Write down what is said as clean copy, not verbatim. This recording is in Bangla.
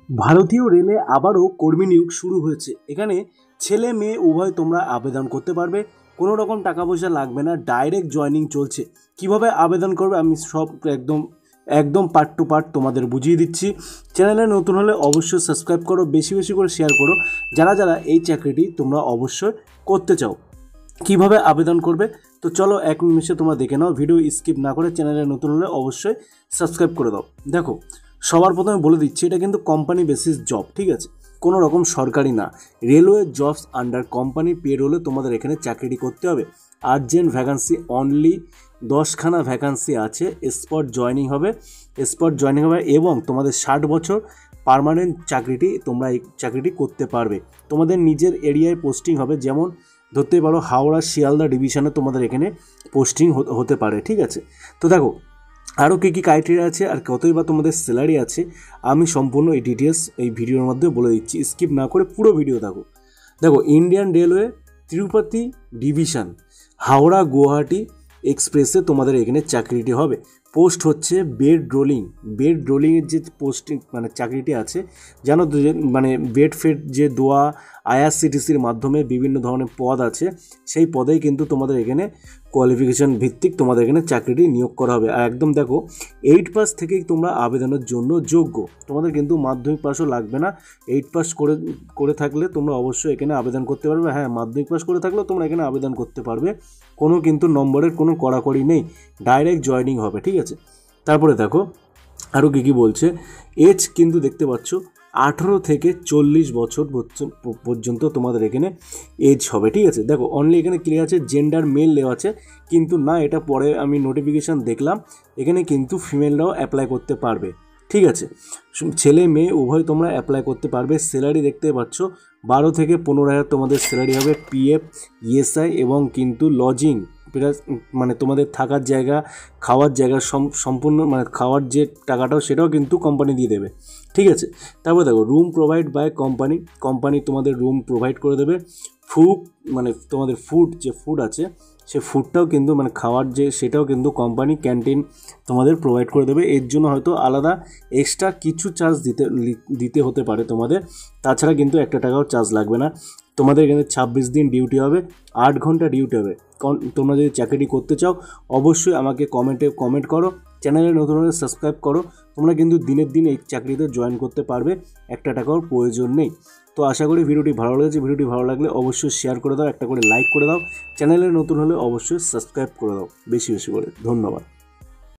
ভারতীয় রেলে আবারও কর্মী নিয়োগ শুরু হয়েছে। এখানে ছেলে মেয়ে উভয় তোমরা আবেদন করতে পারবে, কোনো রকম টাকা পয়সা লাগবে না, ডাইরেক্ট জয়েনিং চলছে। কিভাবে আবেদন করবে আমি সব একদম একদম পার্ট টু পার্ট তোমাদের বুঝিয়ে দিচ্ছি। চ্যানেলে নতুন হলে অবশ্যই সাবস্ক্রাইব করো, বেশি বেশি করে শেয়ার করো যারা যারা এই চাকরিটি তোমরা অবশ্যই করতে চাও। কিভাবে আবেদন করবে তো চলো এক নিমিষে তোমরা দেখে নাও, ভিডিও স্কিপ না করে চ্যানেলে নতুন হলে অবশ্যই সাবস্ক্রাইব করে দাও। দেখো, সবার প্রথমে বলে দিচ্ছি এটা কিন্তু কোম্পানি বেসিস জব, ঠিক আছে, কোনো রকম সরকারি না। রেলওয়ে জবস আন্ডার কোম্পানি পেরোলে তোমাদের এখানে চাকরি করতে হবে। আর্জেন্ট ভ্যাকান্সি অনলি 10খানা ভ্যাকান্সি আছে। স্পট জয়েনিং হবে এবং তোমাদের 60 বছর পার্মানেন্ট চাকরিটি তোমরা এই চাকরিটি করতে পারবে। তোমাদের নিজের এরিয়ায় পোস্টিং হবে, যেমন ধরতে পারো হাওড়া শিয়ালদা ডিভিশনে তোমাদের এখানে পোস্টিং হতে পারে, ঠিক আছে। তো দেখো আরও কী কী ক্রাইটেরিয়া আছে আর কতই বা তোমাদের স্যালারি আছে আমি সম্পূর্ণ এই ডিটেলস এই ভিডিওর মধ্যে বলে দিচ্ছি, স্কিপ না করে পুরো ভিডিও দেখো Indian railway Tirupati division Howrah Guwahati এক্সপ্রেসে তোমাদের এখানে চাকরিটি হবে। পোস্ট হচ্ছে বেড রোলিংয়ের যে পোস্টিং মানে চাকরিটি আছে, জানো তো যে মানে বেড ফেড যে দোয়া আইআরসিটিসির মাধ্যমে বিভিন্ন ধরনের পদ আছে, সেই পদেই কিন্তু তোমাদের এখানে কোয়ালিফিকেশান ভিত্তিক তোমাদের এখানে চাকরিটি নিয়োগ করা হবে। আর একদম দেখো 8 পাস থেকেই তোমরা আবেদনের জন্য যোগ্য, তোমাদের কিন্তু মাধ্যমিক পাসও লাগবে না। 8 পাস করে থাকলে তোমরা অবশ্যই এখানে আবেদন করতে পারবে। হ্যাঁ, মাধ্যমিক পাস করে থাকলেও তোমরা এখানে আবেদন করতে পারবে, কোনো কিন্তু নম্বরের কোনো কড়াকড়ি নেই, ডাইরেক্ট জয়েনিং হবে, ঠিক আছে। তারপরে দেখো আরও কী বলছে, এজ কিন্তু দেখতে পাচ্ছ 18 থেকে 40 বছর পর্যন্ত তোমাদের এখানে এজ হবে, ঠিক আছে। দেখো অনলি এখানে ক্লিয়ার আছে জেন্ডার মেল দেওয়া আছে, কিন্তু না, এটা পরে আমি নোটিফিকেশান দেখলাম, এখানে কিন্তু ফিমেলরাও অ্যাপ্লাই করতে পারবে, ঠিক আছে। ছেলে মেয়ে উভয় তোমরা অ্যাপ্লাই করতে পারবে। স্যালারি দেখতে পাচ্ছ 12 থেকে 15,000 তোমাদের স্যালারি হবে, পিএফ ইএসআই এবং কিন্তু লজিং প্লাস মানে তোমাদের থাকার জায়গা খাওয়ার জায়গা সম্পূর্ণ মানে খাওয়ার যে টাকাটাও সেটাও কিন্তু কোম্পানি দিয়ে দেবে, ঠিক আছে। তারপর দেখো রুম প্রোভাইড বাই কোম্পানি তোমাদের রুম প্রোভাইড করে দেবে। মানে তোমাদের যে ফুড আছে সে ফুডটাও কিন্তু মানে খাওয়ার যে সেটাও কিন্তু কোম্পানি ক্যান্টিন তোমাদের প্রোভাইড করে দেবে। এর জন্য হয়তো আলাদা এক্সট্রা কিছু চার্জ দিতে হতে পারে তোমাদের, তাছাড়া কিন্তু 1 টাকাও চার্জ লাগবে না। তোমাদের এখানে 26 দিন ডিউটি হবে, 8 ঘন্টা ডিউটি হবে। তোমরা যদি চাকরিটি করতে চাও অবশ্যই আমাকে কমেন্ট করো, চ্যানেলে নতুন হলে সাবস্ক্রাইব করো। তোমরা কিন্তু দিনের দিন এই চাকরিতে জয়েন করতে পারবে, 1 টাকাও প্রয়োজন নেই। তো আশা করি ভিডিওটি ভালো লেগেছে। ভিডিওটি ভালো লাগলে অবশ্যই শেয়ার করে দাও, একটা করে লাইক করে দাও, চ্যানেলে নতুন হলে অবশ্যই সাবস্ক্রাইব করে দাও বেশি বেশি করে। ধন্যবাদ।